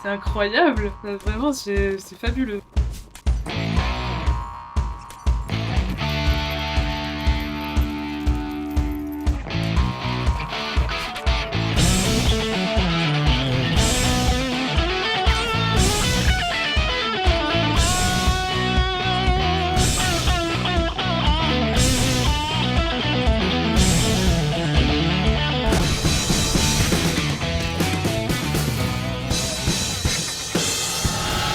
C'est incroyable, vraiment c'est fabuleux.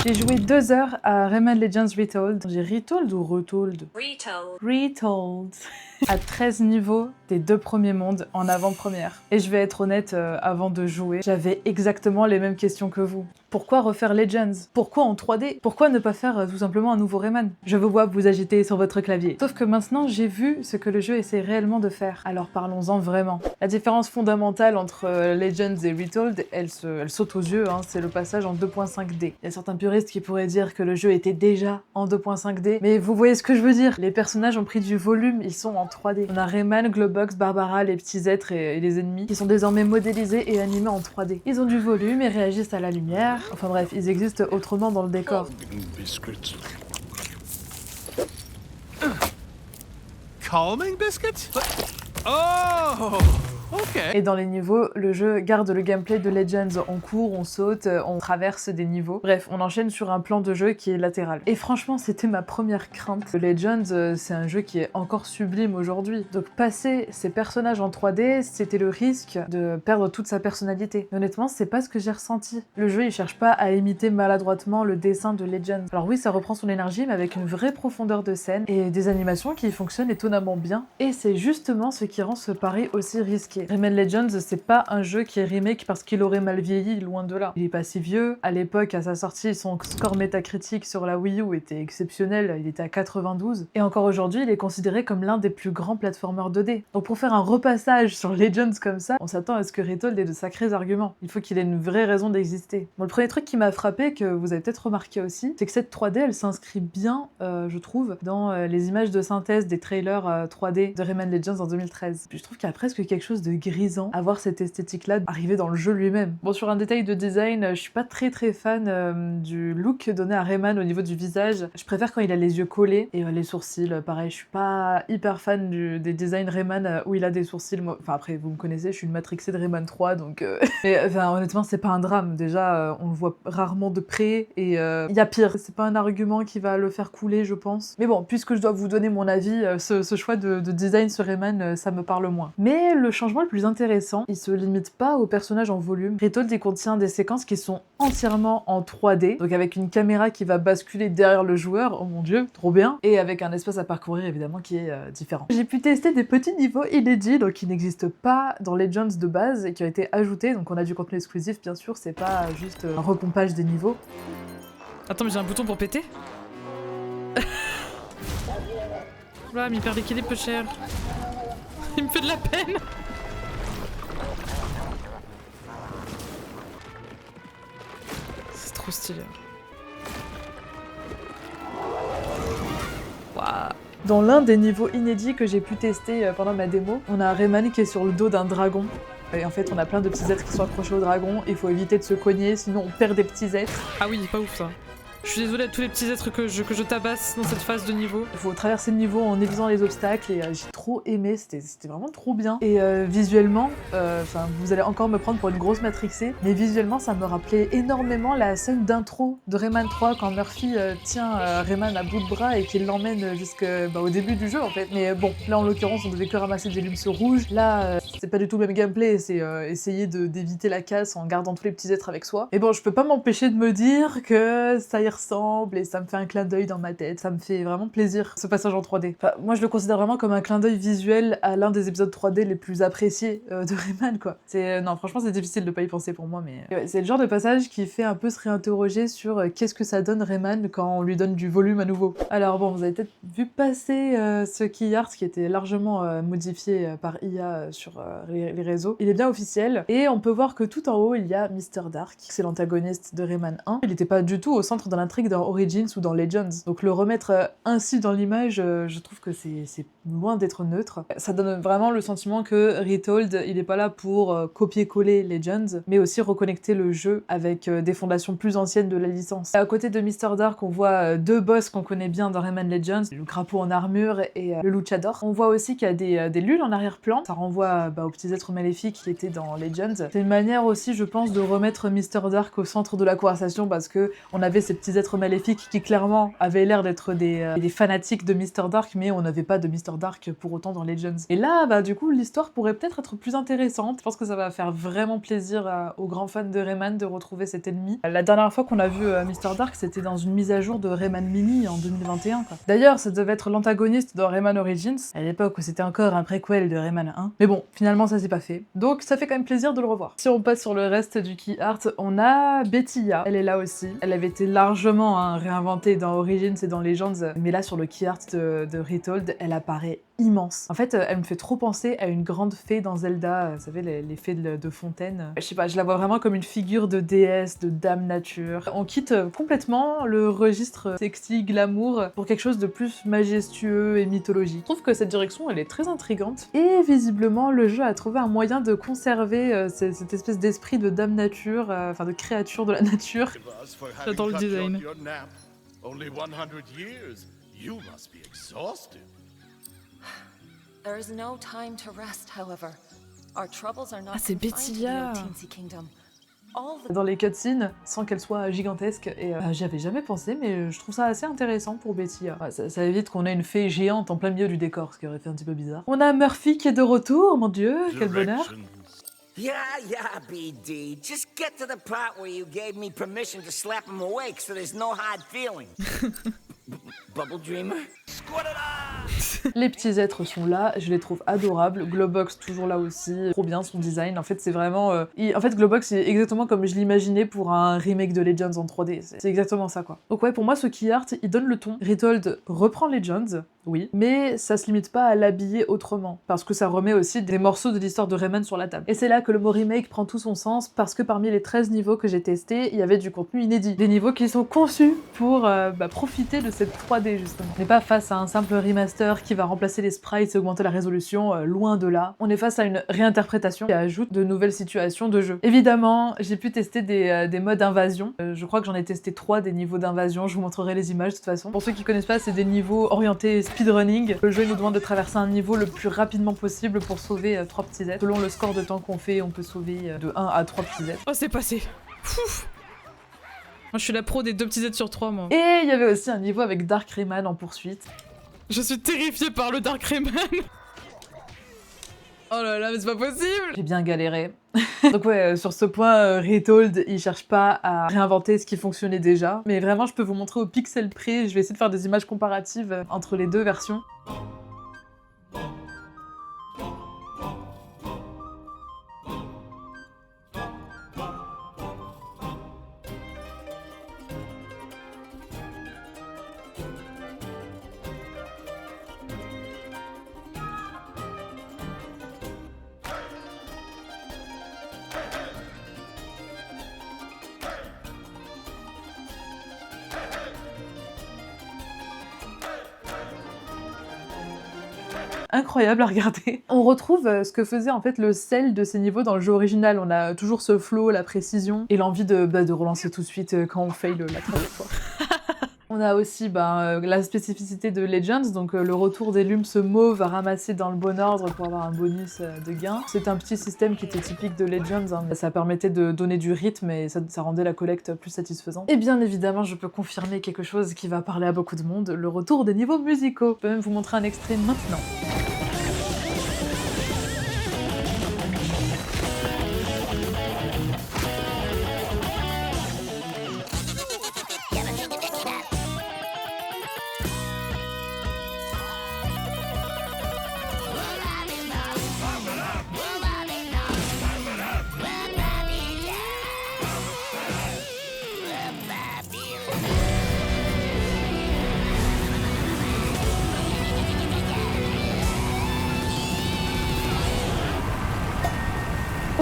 J'ai joué 2 heures à Rayman Legends Retold. J'ai Retold ou Retold? Retold. Retold. À 13 niveaux des 2 premiers mondes en avant-première. Et je vais être honnête, avant de jouer, j'avais exactement les mêmes questions que vous. Pourquoi refaire Legends? Pourquoi en 3D? Pourquoi ne pas faire tout simplement un nouveau Rayman? Je vous vois vous agiter sur votre clavier. Sauf que maintenant, j'ai vu ce que le jeu essaie réellement de faire. Alors parlons-en vraiment. La différence fondamentale entre Legends et Retold, elle saute aux yeux, hein, c'est le passage en 2.5D. Il y a certains puristes qui pourraient dire que le jeu était déjà en 2.5D, mais vous voyez ce que je veux dire. Les personnages ont pris du volume, ils sont en 3D. On a Rayman, Globox, Barbara, les petits êtres et les ennemis qui sont désormais modélisés et animés en 3D. Ils ont du volume et réagissent à la lumière. Enfin bref, ils existent autrement dans le décor. Biscuits. Calming biscuits? Oh! Ok. Et dans les niveaux, le jeu garde le gameplay de Legends. On court, on saute, on traverse des niveaux. Bref, on enchaîne sur un plan de jeu qui est latéral. Et franchement, c'était ma première crainte. Legends, c'est un jeu qui est encore sublime aujourd'hui. Donc passer ces personnages en 3D, c'était le risque de perdre toute sa personnalité. Honnêtement, c'est pas ce que j'ai ressenti. Le jeu, il cherche pas à imiter maladroitement le dessin de Legends. Alors oui, ça reprend son énergie, mais avec une vraie profondeur de scène et des animations qui fonctionnent étonnamment bien. Et c'est justement ce qui rend ce pari aussi risqué. Rayman Legends, c'est pas un jeu qui est remake parce qu'il aurait mal vieilli, loin de là. Il est pas si vieux. À l'époque, à sa sortie, son score métacritique sur la Wii U était exceptionnel, il était à 92. Et encore aujourd'hui, il est considéré comme l'un des plus grands platformers 2D. Donc pour faire un repassage sur Legends comme ça, on s'attend à ce que Retold ait de sacrés arguments. Il faut qu'il ait une vraie raison d'exister. Bon, le premier truc qui m'a frappé, que vous avez peut-être remarqué aussi, c'est que cette 3D, elle s'inscrit bien, je trouve, dans les images de synthèse des trailers 3D de Rayman Legends en 2013. Puis je trouve qu'il y a presque quelque chose de grisant à voir cette esthétique-là arriver dans le jeu lui-même. Bon, sur un détail de design, je suis pas très fan du look donné à Rayman au niveau du visage. Je préfère quand il a les yeux collés et les sourcils, pareil, je suis pas hyper fan des designs Rayman où il a des sourcils. Moi, enfin après, vous me connaissez, je suis une matrixée de Rayman 3, donc... Mais enfin, honnêtement, c'est pas un drame. Déjà, on le voit rarement de près et il y a pire. C'est pas un argument qui va le faire couler, je pense. Mais bon, puisque je dois vous donner mon avis, ce choix de design sur Rayman, ça me parle moins. Mais le changement le plus intéressant, il se limite pas aux personnages en volume. Retold, il contient des séquences qui sont entièrement en 3D, donc avec une caméra qui va basculer derrière le joueur, oh mon dieu, trop bien, et avec un espace à parcourir évidemment qui est différent. J'ai pu tester des petits niveaux inédits, donc qui n'existent pas dans Legends de base et qui ont été ajoutés, donc on a du contenu exclusif bien sûr, c'est pas juste un repompage des niveaux. Attends, mais j'ai un bouton pour péter. Oula, mais il perd l'équilibre peu cher. Il me fait de la peine. C'est trop stylé. Waouh. Dans l'un des niveaux inédits que j'ai pu tester pendant ma démo, on a Rayman qui est sur le dos d'un dragon. Et en fait, on a plein de petits êtres qui sont accrochés au dragon, il faut éviter de se cogner, sinon on perd des petits êtres. Ah oui, pas ouf ça. Je suis désolée à tous les petits êtres que je tabasse dans cette phase de niveau. Il faut traverser le niveau en évitant les obstacles et j'ai trop aimé, c'était vraiment trop bien. Et visuellement, vous allez encore me prendre pour une grosse matrixée, mais visuellement ça me rappelait énormément la scène d'intro de Rayman 3 quand Murphy tient Rayman à bout de bras et qu'il l'emmène jusqu'au début du jeu en fait. Mais bon, là en l'occurrence on devait que ramasser des lumes rouges. Là, c'est pas du tout le même gameplay, c'est essayer d'éviter la casse en gardant tous les petits êtres avec soi. Et bon, je peux pas m'empêcher de me dire que ça y ressemble et ça me fait un clin d'œil dans ma tête. Ça me fait vraiment plaisir ce passage en 3D. Enfin, moi je le considère vraiment comme un clin d'œil visuel à l'un des épisodes 3D les plus appréciés de Rayman quoi. Non, franchement c'est difficile de pas y penser pour moi, mais ouais, c'est le genre de passage qui fait un peu se réinterroger sur qu'est-ce que ça donne Rayman quand on lui donne du volume à nouveau. Alors bon, vous avez peut-être vu passer ce key art qui était largement modifié par IA sur les réseaux. Il est bien officiel et on peut voir que tout en haut il y a Mr. Dark, c'est l'antagoniste de Rayman 1. Il n'était pas du tout au centre de l'intrigue dans Origins ou dans Legends. Donc le remettre ainsi dans l'image, je trouve que c'est loin d'être neutre. Ça donne vraiment le sentiment que Retold, il est pas là pour copier-coller Legends, mais aussi reconnecter le jeu avec des fondations plus anciennes de la licence. À côté de Mr. Dark, on voit deux boss qu'on connaît bien dans Rayman Legends, le crapaud en armure et le luchador. On voit aussi qu'il y a des lules en arrière-plan, ça renvoie aux petits êtres maléfiques qui étaient dans Legends. C'est une manière aussi, je pense, de remettre Mr. Dark au centre de la conversation parce que on avait ces petits êtres maléfiques qui clairement avaient l'air d'être des fanatiques de Mr. Dark, mais on n'avait pas de Mr. Dark pour autant dans Legends. Et là, du coup, l'histoire pourrait peut-être être plus intéressante. Je pense que ça va faire vraiment plaisir aux grands fans de Rayman de retrouver cet ennemi. La dernière fois qu'on a vu Mr. Dark, c'était dans une mise à jour de Rayman Mini en 2021. D'ailleurs, ça devait être l'antagoniste dans Rayman Origins, à l'époque où c'était encore un préquel de Rayman 1. Mais bon, finalement, ça s'est pas fait. Donc, ça fait quand même plaisir de le revoir. Si on passe sur le reste du key art, on a Betilla. Elle est là aussi. Elle avait été largement réinventée dans Origins et dans Legends, mais là, sur le key art de Retold, elle apparaît immense. En fait, elle me fait trop penser à une grande fée dans Zelda, vous savez, les fées de fontaine. Je sais pas, je la vois vraiment comme une figure de déesse, de dame nature. On quitte complètement le registre sexy, glamour, pour quelque chose de plus majestueux et mythologique. Je trouve que cette direction, elle est très intrigante. Et visiblement, le jeu a trouvé un moyen de conserver cette espèce d'esprit de dame nature, enfin de créature de la nature. J'adore le design. Only 100 years. You must be exhausted. There is no time to rest, however. Our troubles are not Ah, c'est confined to the Betilla. Teensy Kingdom. All the Dans les cutscenes, sans qu'elle soit gigantesque, et j'y avais jamais pensé, mais je trouve ça assez intéressant pour Betilla. Ça évite qu'on ait une fée géante en plein milieu du décor, ce qui aurait fait un petit peu bizarre. On a Murphy qui est de retour, mon dieu, quel bonheur. Directions. Yeah, BD. Just get to the part where you gave me permission to slap him awake so there's no hard feelings. Bubble Dreamer? Squat it up! Les petits êtres sont là, je les trouve adorables. Globox toujours là aussi, trop bien son design. En fait, c'est vraiment... En fait, Globox, c'est exactement comme je l'imaginais pour un remake de Legends en 3D. C'est exactement ça, quoi. Donc ouais, pour moi, ce key art, il donne le ton. Retold reprend Legends, oui, mais ça se limite pas à l'habiller autrement, parce que ça remet aussi des morceaux de l'histoire de Rayman sur la table. Et c'est là que le mot remake prend tout son sens, parce que parmi les 13 niveaux que j'ai testés, il y avait du contenu inédit. Des niveaux qui sont conçus pour profiter de cette 3D, justement. On n'est pas face à un simple remaster qui va remplacer les sprites et augmenter la résolution, loin de là. On est face à une réinterprétation qui ajoute de nouvelles situations de jeu. Évidemment, j'ai pu tester des modes invasion. Je crois que j'en ai testé 3 des niveaux d'invasion, je vous montrerai les images de toute façon. Pour ceux qui connaissent pas, c'est des niveaux orientés speedrunning. Le jeu nous demande de traverser un niveau le plus rapidement possible pour sauver 3 petits êtres. Selon le score de temps qu'on fait, on peut sauver de 1 à 3 petits êtres. Oh, c'est passé. Pouf. Moi, je suis la pro des 2 petits êtres sur 3, moi. Et il y avait aussi un niveau avec Dark Rayman en poursuite. Je suis terrifiée par le Dark Rayman. Oh là là, mais c'est pas possible. J'ai bien galéré. Donc ouais, sur ce point, Retold, il cherche pas à réinventer ce qui fonctionnait déjà. Mais vraiment, je peux vous montrer au pixel près. Je vais essayer de faire des images comparatives entre les deux versions. Incroyable à regarder. On retrouve ce que faisait en fait le sel de ces niveaux dans le jeu original. On a toujours ce flow, la précision et l'envie de relancer tout de suite quand on fail la troisième fois. On a aussi la spécificité de Legends, donc le retour des lumps mauves à ramasser dans le bon ordre pour avoir un bonus de gain. C'est un petit système qui était typique de Legends, hein. Ça permettait de donner du rythme et ça rendait la collecte plus satisfaisante. Et bien évidemment, je peux confirmer quelque chose qui va parler à beaucoup de monde, le retour des niveaux musicaux. Je peux même vous montrer un extrait maintenant.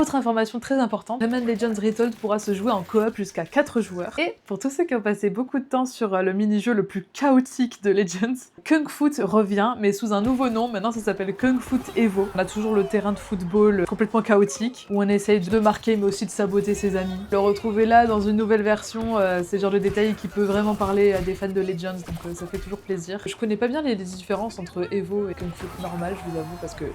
Autre information très importante, Rayman Legends Retold pourra se jouer en coop jusqu'à 4 joueurs. Et pour tous ceux qui ont passé beaucoup de temps sur le mini-jeu le plus chaotique de Legends, Kung Fu revient, mais sous un nouveau nom. Maintenant ça s'appelle Kung Fu Evo. On a toujours le terrain de football complètement chaotique, où on essaye de marquer mais aussi de saboter ses amis. Le retrouver là dans une nouvelle version, c'est le genre de détail qui peut vraiment parler à des fans de Legends, donc ça fait toujours plaisir. Je connais pas bien les différences entre Evo et Kung Fu normal, je vous avoue, parce que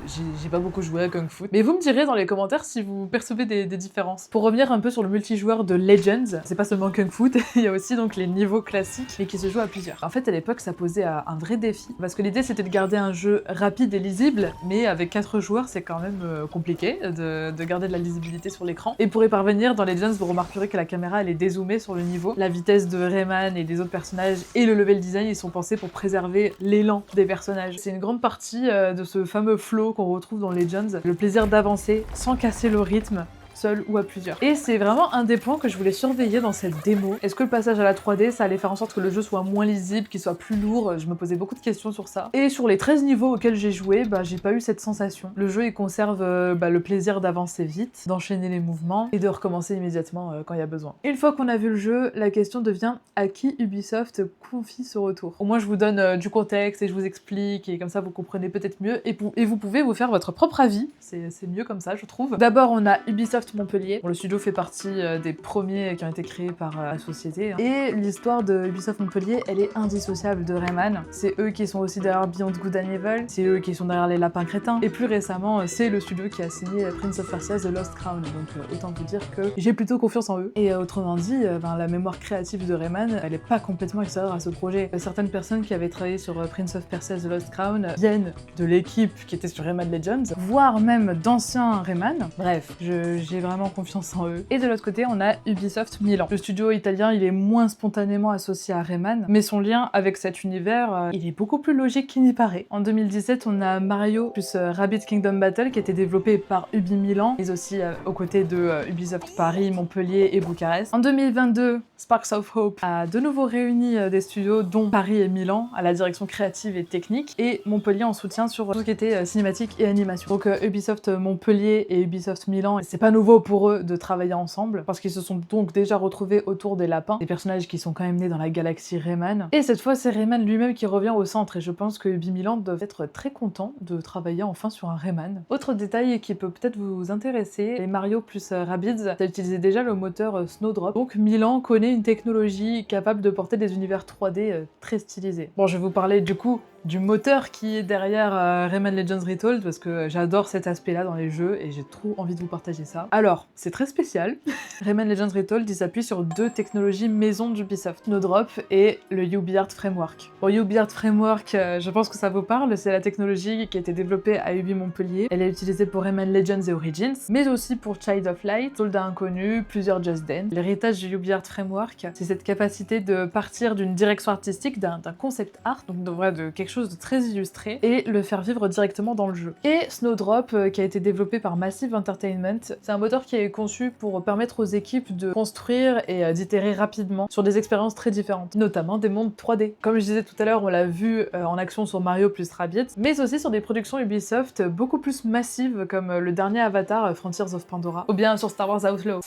j'ai pas beaucoup joué à Kung Fu. Mais vous me direz dans les commentaires si vous percevez des différences. Pour revenir un peu sur le multijoueur de Legends, c'est pas seulement Kung Fu, il y a aussi donc les niveaux classiques, mais qui se jouent à plusieurs. En fait, à l'époque, ça posait un vrai défi, parce que l'idée c'était de garder un jeu rapide et lisible, mais avec 4 joueurs, c'est quand même compliqué de garder de la lisibilité sur l'écran. Et pour y parvenir, dans Legends, vous remarquerez que la caméra elle est dézoomée sur le niveau. La vitesse de Rayman et des autres personnages et le level design, ils sont pensés pour préserver l'élan des personnages. C'est une grande partie de ce fameux flow qu'on retrouve dans Legends, le plaisir d'avancer sans casser le rythme, seul ou à plusieurs. Et c'est vraiment un des points que je voulais surveiller dans cette démo. Est-ce que le passage à la 3D, ça allait faire en sorte que le jeu soit moins lisible, qu'il soit plus lourd? Je me posais beaucoup de questions sur ça. Et sur les 13 niveaux auxquels j'ai joué, j'ai pas eu cette sensation. Le jeu, il conserve le plaisir d'avancer vite, d'enchaîner les mouvements et de recommencer immédiatement quand il y a besoin. Une fois qu'on a vu le jeu, la question devient à qui Ubisoft confie ce retour? Au moins, je vous donne du contexte et je vous explique, et comme ça, vous comprenez peut-être mieux et vous pouvez vous faire votre propre avis. C'est mieux comme ça, je trouve. D'abord, on a Ubisoft Montpellier. Bon, le studio fait partie des premiers qui ont été créés par la société. Et l'histoire de Ubisoft Montpellier, elle est indissociable de Rayman. C'est eux qui sont aussi derrière Beyond Good and Evil, c'est eux qui sont derrière Les Lapins Crétins. Et plus récemment, c'est le studio qui a signé Prince of Persia The Lost Crown. Donc autant vous dire que j'ai plutôt confiance en eux. Et autrement dit, la mémoire créative de Rayman, elle est pas complètement extérieure à ce projet. Certaines personnes qui avaient travaillé sur Prince of Persia The Lost Crown viennent de l'équipe qui était sur Rayman Legends, voire même d'anciens Rayman. Bref, j'ai vraiment confiance en eux. Et de l'autre côté, on a Ubisoft Milan. Le studio italien, il est moins spontanément associé à Rayman, mais son lien avec cet univers, il est beaucoup plus logique qu'il n'y paraît. En 2017, on a Mario plus Rabbids Kingdom Battle qui a été développé par Ubi Milan, mais aussi aux côtés de Ubisoft Paris, Montpellier et Bucarest. En 2022, Sparks of Hope a de nouveau réuni des studios dont Paris et Milan à la direction créative et technique, et Montpellier en soutien sur tout ce qui était cinématique et animation. Donc Ubisoft Montpellier et Ubisoft Milan, c'est pas nouveau pour eux de travailler ensemble, parce qu'ils se sont donc déjà retrouvés autour des lapins, des personnages qui sont quand même nés dans la galaxie Rayman. Et cette fois, c'est Rayman lui-même qui revient au centre, et je pense que Ubi Milan doivent être très contents de travailler enfin sur un Rayman. Autre détail qui peut peut-être vous intéresser, les Mario plus Rabbids, ça utilisait déjà le moteur Snowdrop, donc Milan connaît une technologie capable de porter des univers 3D très stylisés. Bon, je vais vous parler du coup du moteur qui est derrière Rayman Legends Retold, parce que j'adore cet aspect-là dans les jeux et j'ai trop envie de vous partager ça. Alors, c'est très spécial. Rayman Legends Retold, il s'appuie sur 2 technologies maison d'Ubisoft, Snowdrop et le UbiArt Framework. Bon, UbiArt Framework, je pense que ça vous parle, c'est la technologie qui a été développée à Ubi Montpellier. Elle est utilisée pour Rayman Legends et Origins, mais aussi pour Child of Light, Soldat Inconnu, plusieurs Just Dance. L'héritage du UbiArt Framework, c'est cette capacité de partir d'une direction artistique, d'un concept art, donc de quelque chose de très illustré, et le faire vivre directement dans le jeu. Et Snowdrop, qui a été développé par Massive Entertainment, c'est un moteur qui est conçu pour permettre aux équipes de construire et d'itérer rapidement sur des expériences très différentes, notamment des mondes 3D. Comme je disais tout à l'heure, on l'a vu en action sur Mario plus Rabbids, mais aussi sur des productions Ubisoft beaucoup plus massives, comme le dernier Avatar, Frontiers of Pandora, ou bien sur Star Wars Outlaw.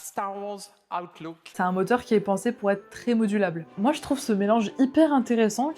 C'est un moteur qui est pensé pour être très modulable. Moi, je trouve ce mélange hyper intéressant,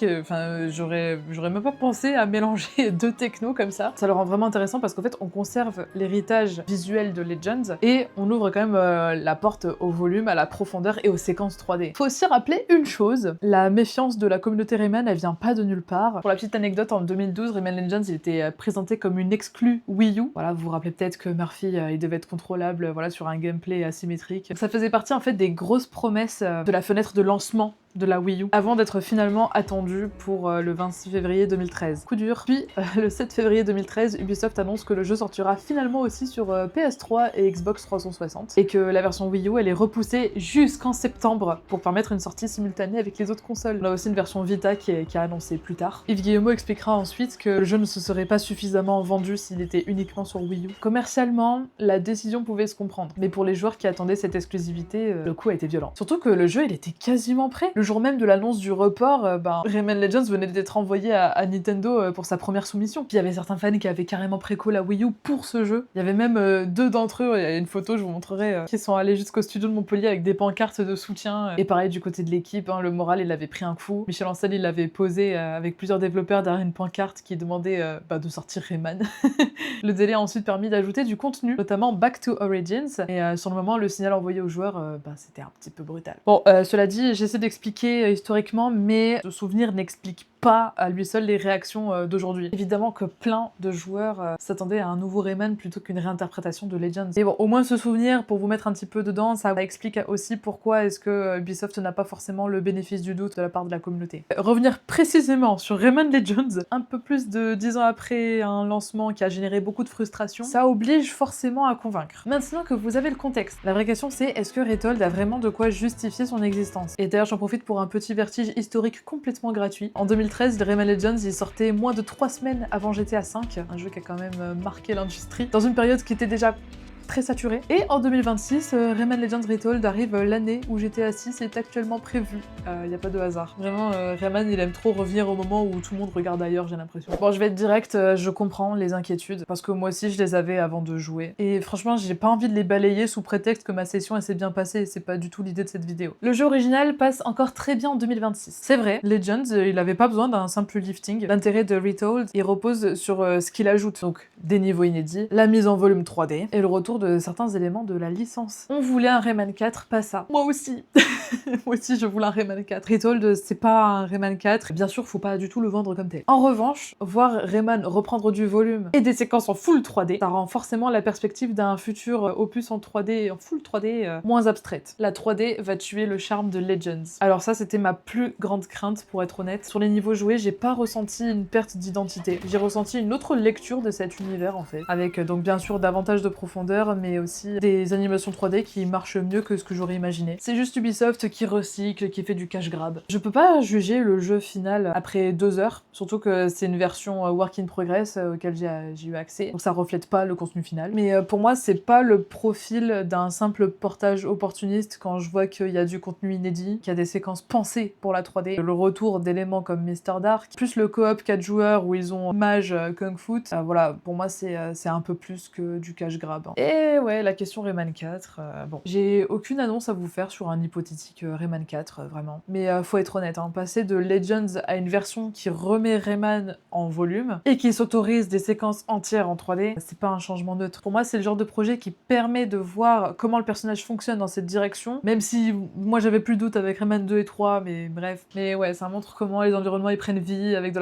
j'aurais même pas pensé à mélanger 2 technos comme ça. Ça le rend vraiment intéressant parce qu'en fait, on conserve l'héritage visuel de Legends et on ouvre quand même la porte au volume, à la profondeur et aux séquences 3D. Faut aussi rappeler une chose, la méfiance de la communauté Rayman, elle vient pas de nulle part. Pour la petite anecdote, en 2012, Rayman Legends, il était présenté comme une exclue Wii U. Voilà, vous vous rappelez peut-être que Murphy, il devait être contrôlable, sur un gameplay asymétrique. Ça faisait partie en fait des grosses promesses de la fenêtre de lancement de la Wii U, avant d'être finalement attendu pour le 26 février 2013. Coup dur. Puis, le 7 février 2013, Ubisoft annonce que le jeu sortira finalement aussi sur PS3 et Xbox 360, et que la version Wii U, elle est repoussée jusqu'en septembre pour permettre une sortie simultanée avec les autres consoles. On a aussi une version Vita qui est annoncée plus tard. Yves Guillemot expliquera ensuite que le jeu ne se serait pas suffisamment vendu s'il était uniquement sur Wii U. Commercialement, la décision pouvait se comprendre, mais pour les joueurs qui attendaient cette exclusivité, le coup a été violent. Surtout que le jeu, il était quasiment prêt. Le jour même de l'annonce du report, Rayman Legends venait d'être envoyé à Nintendo pour sa première soumission. Puis il y avait certains fans qui avaient carrément préco la Wii U pour ce jeu. Il y avait même 2 d'entre eux, il y a une photo, je vous montrerai, qui sont allés jusqu'au studio de Montpellier avec des pancartes de soutien. Et pareil du côté de l'équipe, hein, le moral il avait pris un coup. Michel Ancel il avait posé avec plusieurs développeurs derrière une pancarte qui demandait de sortir Rayman. Le délai a ensuite permis d'ajouter du contenu, notamment Back to Origins. Et sur le moment, le signal envoyé aux joueurs, c'était un petit peu brutal. Bon, cela dit, j'essaie d'expliquer historiquement, mais ce souvenir n'explique pas à lui seul les réactions d'aujourd'hui. Évidemment que plein de joueurs s'attendaient à un nouveau Rayman plutôt qu'une réinterprétation de Legends. Et bon, au moins ce souvenir, pour vous mettre un petit peu dedans, ça explique aussi pourquoi est-ce que Ubisoft n'a pas forcément le bénéfice du doute de la part de la communauté. Revenir précisément sur Rayman Legends, un peu plus de 10 ans après un lancement qui a généré beaucoup de frustration, ça oblige forcément à convaincre. Maintenant que vous avez le contexte, la vraie question c'est est-ce que Raytold a vraiment de quoi justifier son existence? Et d'ailleurs j'en profite pour un petit vertige historique complètement gratuit. En 2013, Rayman Legends il sortait moins de 3 semaines avant GTA V, un jeu qui a quand même marqué l'industrie, dans une période qui était déjà très saturé. Et en 2026, Rayman Legends Raytold arrive l'année où GTA 6 est actuellement prévu. Y a pas de hasard. Vraiment, Rayman il aime trop revenir au moment où tout le monde regarde ailleurs, j'ai l'impression. Bon, je vais être direct, je comprends les inquiétudes, parce que moi aussi je les avais avant de jouer. Et franchement, j'ai pas envie de les balayer sous prétexte que ma session elle s'est bien passée, c'est pas du tout l'idée de cette vidéo. Le jeu original passe encore très bien en 2026. C'est vrai, Legends, il avait pas besoin d'un simple lifting. L'intérêt de Raytold, il repose sur ce qu'il ajoute, donc des niveaux inédits, la mise en volume 3D, et le retour de certains éléments de la licence. On voulait un Rayman 4, pas ça. Moi aussi. Moi aussi, je voulais un Rayman 4. Raytold, c'est pas un Rayman 4. Bien sûr, faut pas du tout le vendre comme tel. En revanche, voir Rayman reprendre du volume et des séquences en full 3D, ça rend forcément la perspective d'un futur opus en 3D, en full 3D, moins abstraite. La 3D va tuer le charme de Legends. Alors ça, c'était ma plus grande crainte, pour être honnête. Sur les niveaux joués, j'ai pas ressenti une perte d'identité. J'ai ressenti une autre lecture de cet univers, en fait. Avec donc bien sûr davantage de profondeur, mais aussi des animations 3D qui marchent mieux que ce que j'aurais imaginé. C'est juste Ubisoft qui recycle, qui fait du cash grab. Je peux pas juger le jeu final après 2 heures, surtout que c'est une version work in progress auquel j'ai eu accès, donc ça reflète pas le contenu final. Mais pour moi, c'est pas le profil d'un simple portage opportuniste quand je vois qu'il y a du contenu inédit, qu'il y a des séquences pensées pour la 3D, le retour d'éléments comme Mr. Dark, plus le coop 4 joueurs où ils ont Mage, Kung Fu. Voilà, pour moi, c'est un peu plus que du cash grab. Et ouais, la question Rayman 4, bon. J'ai aucune annonce à vous faire sur un hypothétique Rayman 4, vraiment. Mais faut être honnête, hein, passer de Legends à une version qui remet Rayman en volume et qui s'autorise des séquences entières en 3D, c'est pas un changement neutre. Pour moi, c'est le genre de projet qui permet de voir comment le personnage fonctionne dans cette direction, même si moi j'avais plus de doute avec Rayman 2 et 3, mais bref. Mais ouais, ça montre comment les environnements ils prennent vie avec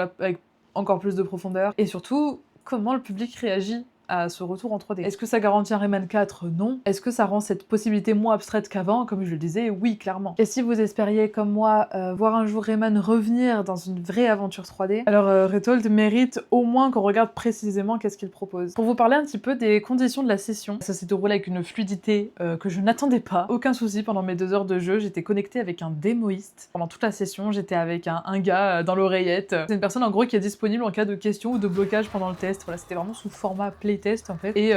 encore plus de profondeur, et surtout, comment le public réagit à ce retour en 3D. Est-ce que ça garantit un Rayman 4? Non. Est-ce que ça rend cette possibilité moins abstraite qu'avant? Comme je le disais, oui, clairement. Et si vous espériez, comme moi, voir un jour Rayman revenir dans une vraie aventure 3D, alors Raytold mérite au moins qu'on regarde précisément qu'est-ce qu'il propose. Pour vous parler un petit peu des conditions de la session, ça s'est déroulé avec une fluidité que je n'attendais pas. Aucun souci pendant mes 2 heures de jeu, j'étais connectée avec un démoïste. Pendant toute la session, j'étais avec un gars dans l'oreillette. C'est une personne en gros qui est disponible en cas de questions ou de blocage pendant le test. Voilà, c'était vraiment sous format playtest en fait. Et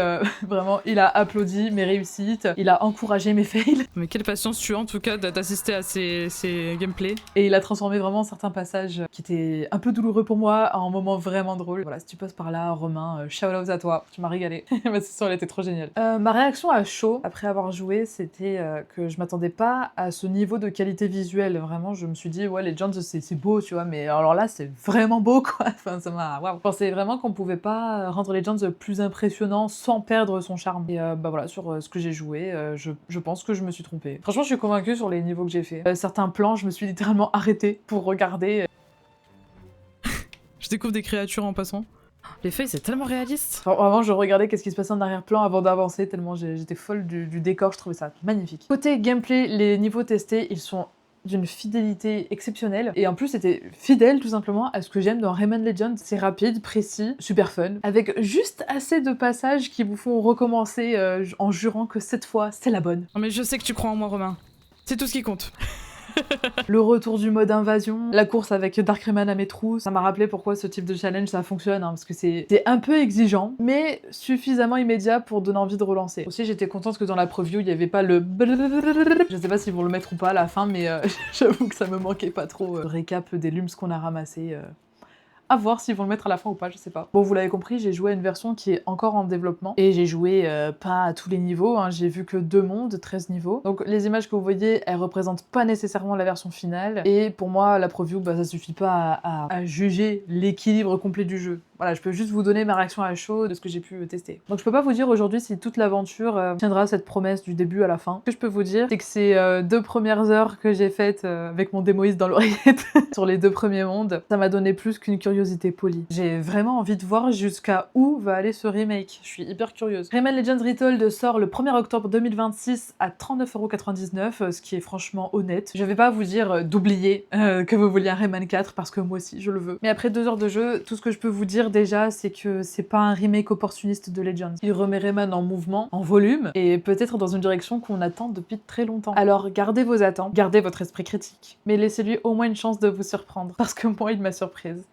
vraiment, il a applaudi mes réussites, il a encouragé mes fails. Mais quelle patience tu as en tout cas d'assister à ces gameplays. Et il a transformé vraiment certains passages qui étaient un peu douloureux pour moi en moments vraiment drôles. Voilà, si tu passes par là, Romain, shout out à toi, tu m'as régalé. Ma session elle était trop géniale. Ma réaction à chaud, après avoir joué, c'était que je m'attendais pas à ce niveau de qualité visuelle. Vraiment, je me suis dit, ouais, Legends c'est beau, tu vois, mais alors là, c'est vraiment beau quoi. Enfin, ça m'a. Waouh. Je pensais vraiment qu'on pouvait pas rendre Legends plus impressionnant sans perdre son charme. Et bah voilà, sur ce que j'ai joué, je pense que je me suis trompée. Franchement, je suis convaincue sur les niveaux que j'ai fait. Certains plans, je me suis littéralement arrêtée pour regarder. Je découvre des créatures en passant. Les feuilles, c'est tellement réaliste. Enfin, vraiment, je regardais qu'est-ce qui se passait en arrière-plan avant d'avancer, tellement j'étais folle du décor, je trouvais ça magnifique. Côté gameplay, les niveaux testés, ils sont d'une fidélité exceptionnelle, et en plus c'était fidèle tout simplement à ce que j'aime dans Rayman Legends. C'est rapide, précis, super fun, avec juste assez de passages qui vous font recommencer en jurant que cette fois c'est la bonne. Non mais je sais que tu crois en moi, Romain. C'est tout ce qui compte. Le retour du mode invasion, la course avec Dark Rayman à mes trousses, ça m'a rappelé pourquoi ce type de challenge ça fonctionne, hein, parce que c'est un peu exigeant, mais suffisamment immédiat pour donner envie de relancer. Aussi j'étais contente que dans la preview il n'y avait pas le je sais pas s'ils vont le mettre ou pas à la fin, mais j'avoue que ça me manquait pas trop. Récap des lums qu'on a ramassés. À voir s'ils vont le mettre à la fin ou pas, je sais pas. Bon, vous l'avez compris, j'ai joué à une version qui est encore en développement. Et j'ai joué pas à tous les niveaux, hein. J'ai vu que 2 mondes, 13 niveaux. Donc les images que vous voyez, elles représentent pas nécessairement la version finale. Et pour moi, la preview, bah, ça suffit pas à juger l'équilibre complet du jeu. Voilà, je peux juste vous donner ma réaction à chaud de ce que j'ai pu tester. Donc je peux pas vous dire aujourd'hui si toute l'aventure tiendra cette promesse du début à la fin. Ce que je peux vous dire, c'est que ces 2 premières heures que j'ai faites avec mon démoïste dans l'oreillette sur les 2 premiers mondes, ça m'a donné plus qu'une curiosité polie. J'ai vraiment envie de voir jusqu'à où va aller ce remake. Je suis hyper curieuse. Rayman Legends Retold sort le 1er octobre 2026 à 39,99€, ce qui est franchement honnête. Je vais pas vous dire d'oublier que vous vouliez un Rayman 4 parce que moi aussi je le veux. Mais après 2 heures de jeu, tout ce que je peux vous dire déjà, c'est que c'est pas un remake opportuniste de Legends. Il remet Rayman en mouvement, en volume, et peut-être dans une direction qu'on attend depuis très longtemps. Alors gardez vos attentes, gardez votre esprit critique, mais laissez-lui au moins une chance de vous surprendre, parce que moi il m'a surprise.